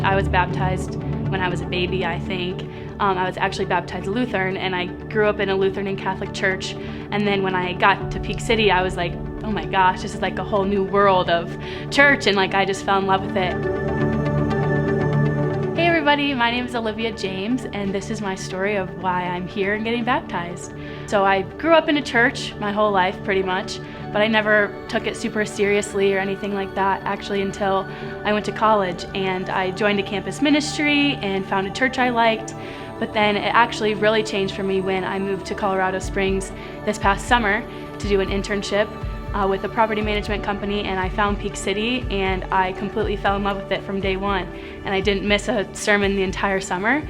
I was baptized when I was a baby, I think. I was actually baptized Lutheran, and I grew up in a Lutheran and Catholic church. And then when I got to Peak City, I was like, oh my gosh, this is like a whole new world of church, and like I just fell in love with it. Hey everybody, my name is Olivia James, and this is my story of why I'm here and getting baptized. So I grew up in a church my whole life pretty much, but I never took it super seriously or anything like that actually until I went to college, and I joined a campus ministry and found a church I liked. But then it actually really changed for me when I moved to Colorado Springs this past summer to do an internship with a property management company, and I found Peak City, and I completely fell in love with it from day one. And I didn't miss a sermon the entire summer.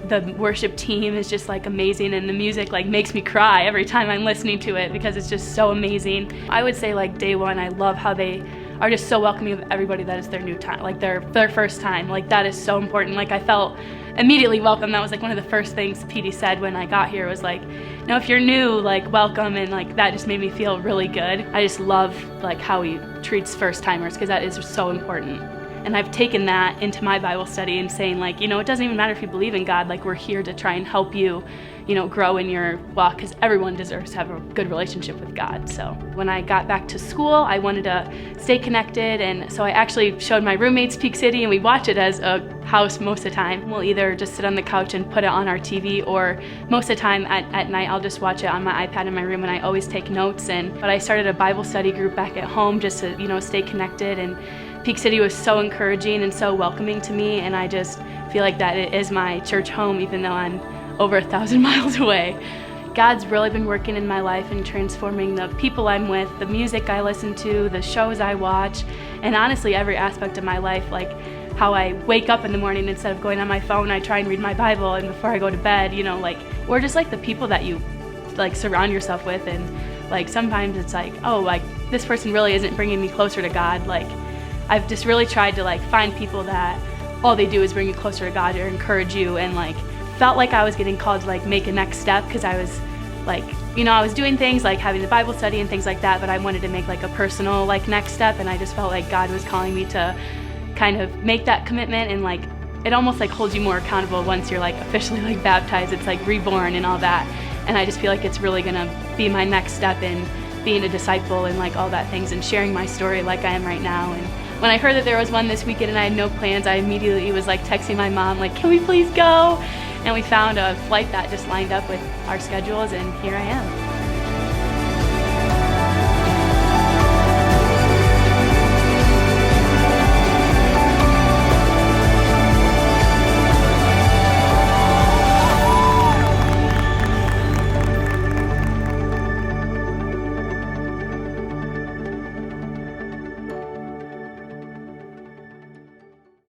The worship team is just like amazing, and the music like makes me cry every time I'm listening to it because it's just so amazing. I would say like day one, I love how they are just so welcoming of everybody that is their new time, like their first time. Like that is so important. Like I felt immediately welcome. That was like one of the first things PD said when I got here was like, no, if you're new, like welcome, and like that just made me feel really good. I just love like how he treats first timers because that is so important. And I've taken that into my Bible study and saying like, you know, it doesn't even matter if you believe in God, like we're here to try and help you, you know, grow in your walk, because everyone deserves to have a good relationship with God. So when I got back to school, I wanted to stay connected, and so I actually showed my roommates Peak City, and we watch it as a house most of the time. We'll either just sit on the couch and put it on our TV, or most of the time at night I'll just watch it on my iPad in my room, and I always take notes. But I started a Bible study group back at home just to, you know, stay connected, and Peak City was so encouraging and so welcoming to me, and I just feel like that it is my church home even though I'm over 1,000 miles away. God's really been working in my life and transforming the people I'm with, the music I listen to, the shows I watch, and honestly every aspect of my life. Like how I wake up in the morning, instead of going on my phone, I try and read my Bible, and before I go to bed, you know, like, or just like the people that you like surround yourself with. And like sometimes it's like, oh, like this person really isn't bringing me closer to God. Like I've just really tried to like find people that all they do is bring you closer to God or encourage you, and like felt like I was getting called to like make a next step, because I was like, you know, I was doing things like having the Bible study and things like that, but I wanted to make like a personal like next step, and I just felt like God was calling me to kind of make that commitment. And like it almost like holds you more accountable once you're like officially like baptized. It's like reborn and all that, and I just feel like it's really gonna be my next step in being a disciple and like all that things, and sharing my story like I am right now. And when I heard that there was one this weekend and I had no plans, I immediately was like texting my mom like, can we please go? And we found a flight that just lined up with our schedules, and here I am.